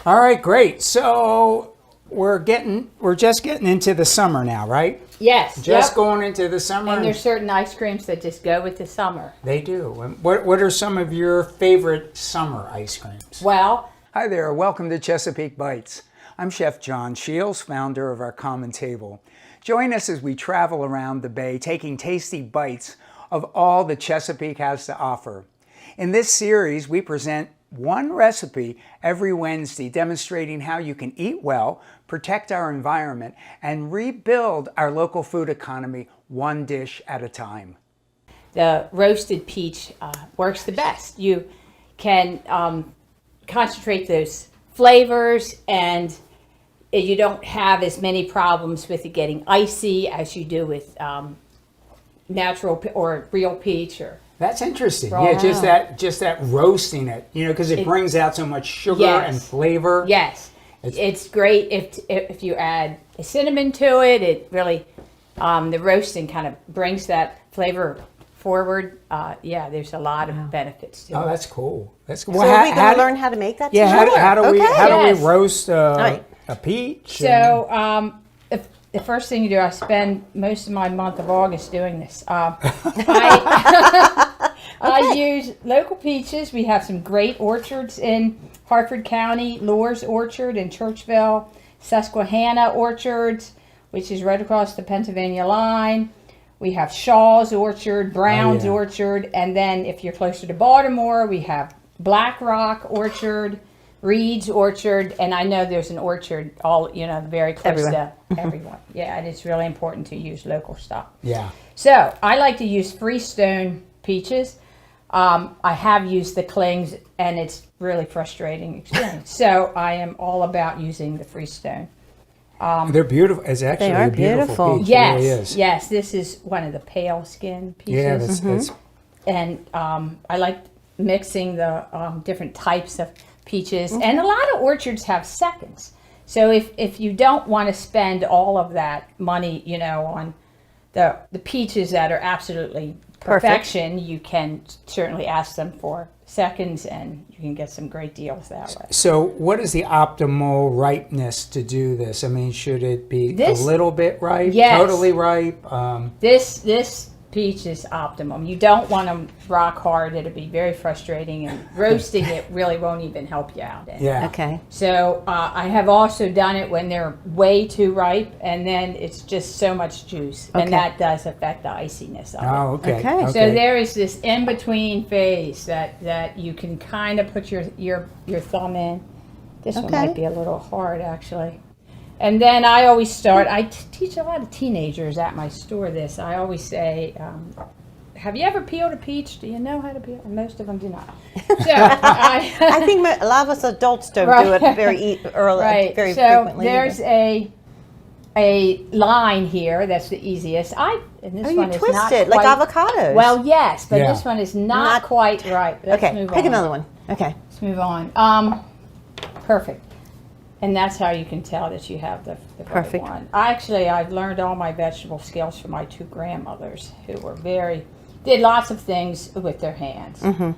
All right, great. So we're just getting into the summer now, right? Yes. Just going into the summer. And there's certain ice creams that just go with the summer. They do. And what are some of your favorite summer ice creams? Well, hi there. Welcome to Chesapeake Bites. I'm Chef John Shields, founder of our Common Table. Join us as we travel around the bay, taking tasty bites of all that Chesapeake has to offer. In this series, we present one recipe every Wednesday, demonstrating how you can eat well, protect our environment, and rebuild our local food economy one dish at a time. the roasted peach works the best. You can concentrate those flavors, and you don't have as many problems with it getting icy as you do with natural or real peach. Or That's interesting. Yeah, just that roasting it, because it brings out so much sugar and flavor. Yes, it's great if you add a cinnamon to it. It really the roasting kind of brings that flavor forward. There's a lot of benefits to it. Oh, that's cool. That's cool. So are we going to learn how to make that? Yeah, how do we roast Right. a peach? So the first thing you do, I spend most of my month of August doing this. I use local peaches. We have some great orchards in Hartford County, Lour's Orchard in Churchville, Susquehanna Orchards, which is right across the Pennsylvania line. We have Shaw's Orchard, Brown's Orchard, and then if you're closer to Baltimore, we have Black Rock Orchard, Reed's Orchard, and I know there's an orchard all, very close to everyone. Yeah, and it's really important to use local stuff. Yeah. So I like to use Freestone peaches. I have used the clings, and it's really frustrating experience. So I am all about using the Freestone. They're beautiful. It's actually a beautiful peach. Yes, it really is. yes. This is one of the pale skin peaches. Yeah, that's And I like mixing the different types of peaches. And a lot of orchards have seconds. So if you don't want to spend all of that money, on the peaches that are absolutely perfection, you can certainly ask them for seconds, and you can get some great deals that way. So what is the optimal ripeness to do this? I mean, should it be a little bit ripe, totally ripe? This peach is optimum. You don't want them rock hard. It'll be very frustrating, and roasting it really won't even help you out. Yeah. Okay. So I have also done it when they're way too ripe, and then it's just so much juice, and that does affect the iciness of it. Oh, okay. Okay. So there is this in-between phase that you can kind of put your thumb in. This one might be a little hard, actually. And then I always start, I teach a lot of teenagers at my store this. I always say, have you ever peeled a peach? Do you know how to peel? And most of them do not. So I think a lot of us adults don't do it very early, very frequently. So there's a line here that's the easiest. And this one is twist not it quite, like avocados. Well, yes, but this one is not quite right. Let's move pick on. another one. Okay. Let's move on. Perfect. And that's how you can tell that you have the Perfect right one. I've learned all my vegetable skills from my two grandmothers, who were did lots of things with their hands. Mm-hmm.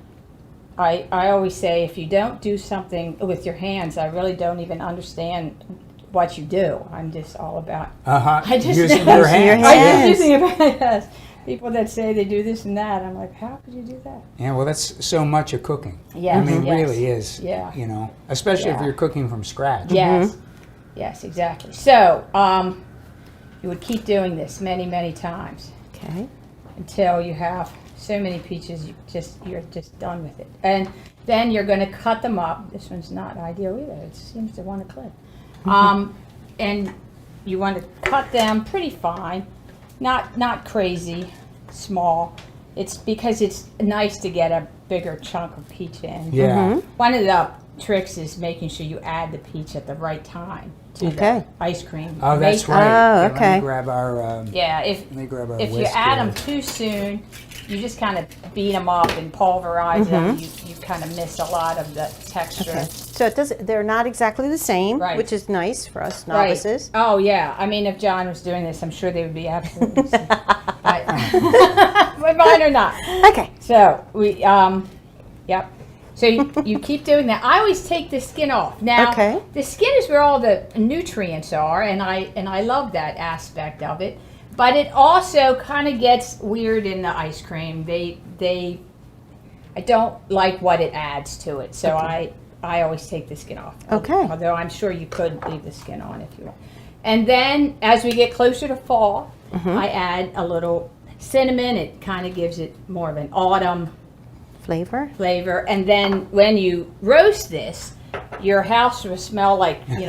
I always say, if you don't do something with your hands, I really don't even understand what you do. I'm just all about using your hands. I'm just using it. People that say they do this and that, I'm like, how could you do that? Yeah, well, that's so much of cooking. Yes, I mean, it really is. Yeah. Especially if you're cooking from scratch. Yes. Yes, exactly. So, you would keep doing this many, many times. Okay. Until you have so many peaches, you're just done with it. And then you're going to cut them up. This one's not ideal either. It seems to want to clip. And you want to cut them pretty fine, not crazy small. It's because it's nice to get a bigger chunk of peach in. Yeah. One of the tricks is making sure you add the peach at the right time to the ice cream. Oh, that's right. Oh, okay. Let me grab our. If you add them too soon, you just kind of beat them up and pulverize them. You kind of miss a lot of the texture. Okay. So they're not exactly the same, which is nice for us novices. Right. Oh yeah. I mean, if John was doing this, I'm sure they would be absolutely the same. But mine are not. Okay. So we, So you keep doing that. I always take the skin off. Now, Okay. the skin is where all the nutrients are, and I love that aspect of it. But it also kind of gets weird in the ice cream. I don't like what it adds to it, so I always take the skin off. Okay. Although I'm sure you could leave the skin on if you want. And then as we get closer to fall, I add a little cinnamon. It kind of gives it more of an autumn Flavor. And then when you roast this, your house will smell like peach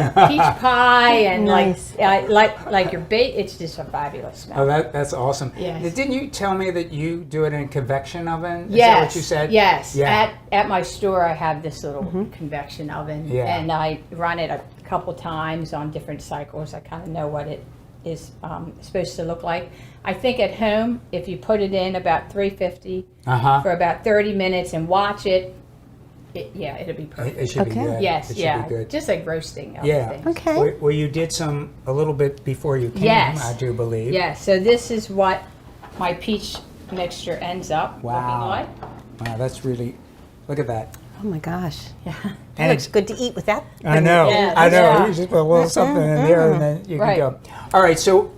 pie and Nice. like your bake. It's just a fabulous smell. Oh, that's awesome. Yes. Didn't you tell me that you do it in a convection oven? Is Yes, that what you said? yes. Yeah. At my store, I have this little convection oven, Yeah. and I run it a couple times on different cycles. I kind of know what it is supposed to look like. I think at home, if you put it in about 350 for about 30 minutes and watch it, it'll be perfect. It should be Okay. good. Yes, It should yeah, be good. just like roasting. Yeah. Things. Okay. Well, you did a little bit before you came, Yes. I do believe. Yeah, so this is what my peach mixture ends up Wow. looking like. Wow, that's really, look at that. Oh my gosh. Yeah. That looks good to eat with that. I know, Yes, I know. yeah. You just put a little something in there and then you can Right. go. All right, so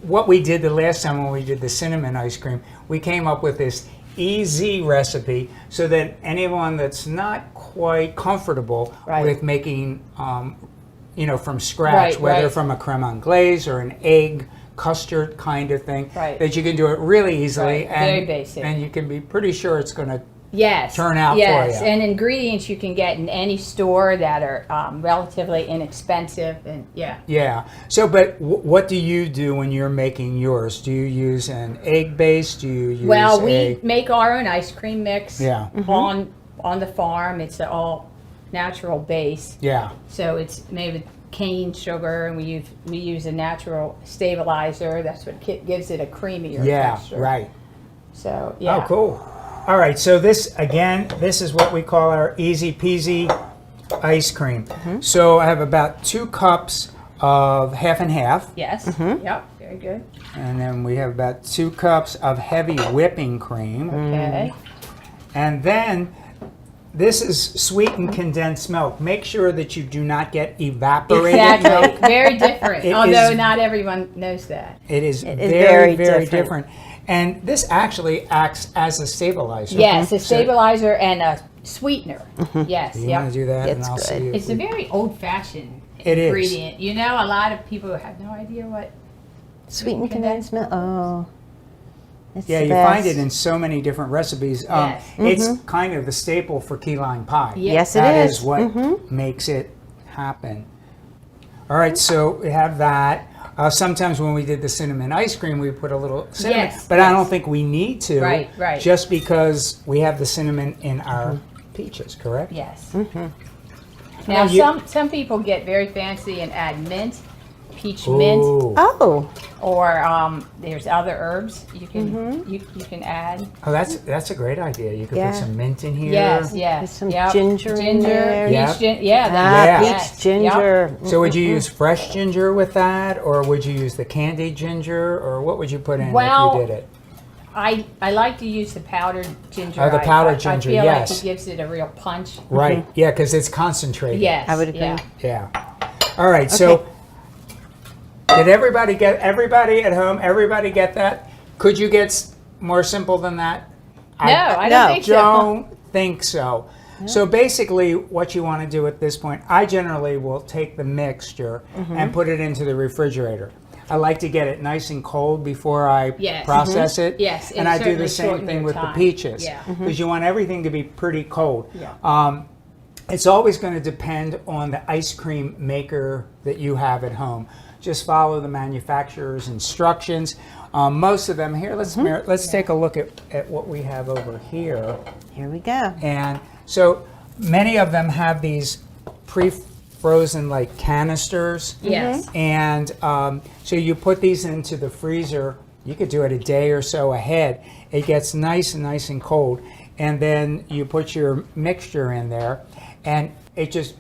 what we did the last time when we did the cinnamon ice cream, we came up with this easy recipe so that anyone that's not quite comfortable Right. with making, from scratch, Right, whether right. from a creme anglaise or an egg custard kind of thing, Right. that you can do it really easily. Right, very basic. And you can be pretty sure it's going to Yes. turn out for yes. you. And ingredients you can get in any store that are relatively inexpensive, and Yeah. So, but what do you do when you're making yours? Do you use an egg base? Do you use Well, we make our own ice cream mix. Yeah. On the farm, it's an all natural base, Yeah. so it's made with cane sugar, and we use a natural stabilizer. That's what gives it a creamier Yeah. texture. Right. So yeah. Oh, cool. All right. So this is what we call our easy peasy ice cream. So I have about 2 cups of half and half, Yes. Yep. Very good. and then we have about 2 cups of heavy whipping cream, Okay. and then this is sweetened condensed milk. Make sure that you do not get evaporated milk. Exactly. Very different. It Although is- not everyone knows that. It is is very, very very different. different. And this actually acts as a stabilizer. Yes, a So- stabilizer and a sweetener. Yes. You Yep. want to do that, and It's I'll good. see if It's a we- very old-fashioned It is. ingredient. You know, a lot of people have no idea what. Sweetened condensed milk. Oh. It's Yeah, the you find best. it in so many different recipes. Yes. It's kind of the staple for key lime pie. Yes, it That is. is what makes it happen. All right, so we have that. Sometimes when we did the cinnamon ice cream, we put a little cinnamon, Yes, but I yes. don't think we need to. Right, right. Just because we have the cinnamon in our peaches, correct? Yes. Now Now, you- some people get very fancy and add mint, peach mint, Ooh. Oh. or there's other herbs you can you can add. Oh, that's a great idea. You could Yeah. put some mint in here. Yes, yes. There's some Yep. ginger in there. peach Yep. yeah, Ah, Yeah. peach yes, ginger. So would you use fresh ginger with that, or would you use the candied ginger, or what would you put in Well, if you did it? I like to use the powdered ginger. Oh, the powdered I ginger, feel yes. like it gives it a real punch. Right. Yeah, because it's concentrated. Yes, I would agree. yeah. Yeah. All right. So, did everybody at home? Everybody get that? Could you get more simple than that? No, I no. don't think so. Don't think so. So basically, what you want to do at this point, I generally will take the mixture and put it into the refrigerator. I like to get it nice and cold before I Yes. process it. Yes, and and I do the certainly same shorten thing your with the time. peaches Yeah. because you want everything to be pretty cold. Yeah. It's always going to depend on the ice cream maker that you have at home. Just follow the manufacturer's instructions. Most of them here. Let's take a look at what we have over here. Here we go. And so many of them have these pre-frozen like canisters. Yes. And so you put these into the freezer. You could do it a day or so ahead. It gets nice and cold. And then you put your mixture in there, and it just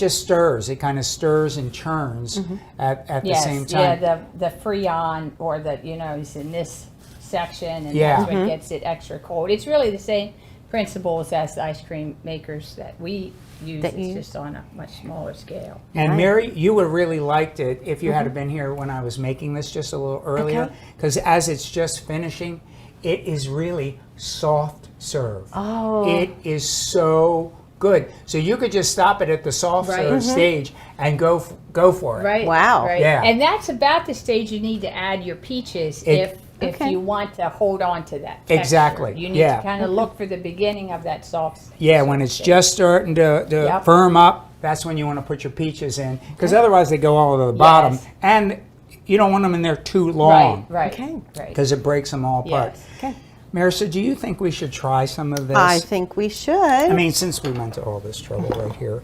stirs. It kind of stirs and churns at the Yes, same time. yeah, the Freon or the is in this section, and Yeah. that's what gets it extra cold. It's really the same principles as ice cream makers that we use. That It's you- just on a much smaller scale. And Mary, you would have really liked it if you had been here when I was making this just a little earlier, Okay. because as it's just finishing, it is really soft serve. Oh. It is so good. So you could just stop it at the soft Right. serve stage and go for it. Right. Wow. Right. Yeah. And that's about the stage you need to add your peaches if Okay. you want to hold on to that texture. Exactly, You need yeah. to kind of look for the beginning of that soft. Yeah, when it's just starting to Yep. firm up, that's when you want to put your peaches in, because otherwise they go all to the bottom, Yes. and you don't want them in there too long, Right. Okay. Right. because it breaks them all apart. Yes. Okay. Marissa, do you think we should try some of this? I think we should. I mean, since we went to all this trouble right here.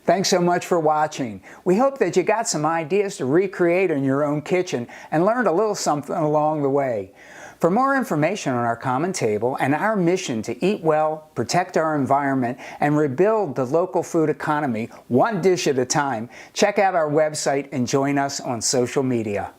Thanks so much for watching. We hope that you got some ideas to recreate in your own kitchen and learned a little something along the way. For more information on our common table and our mission to eat well, protect our environment, and rebuild the local food economy one dish at a time, check out our website and join us on social media.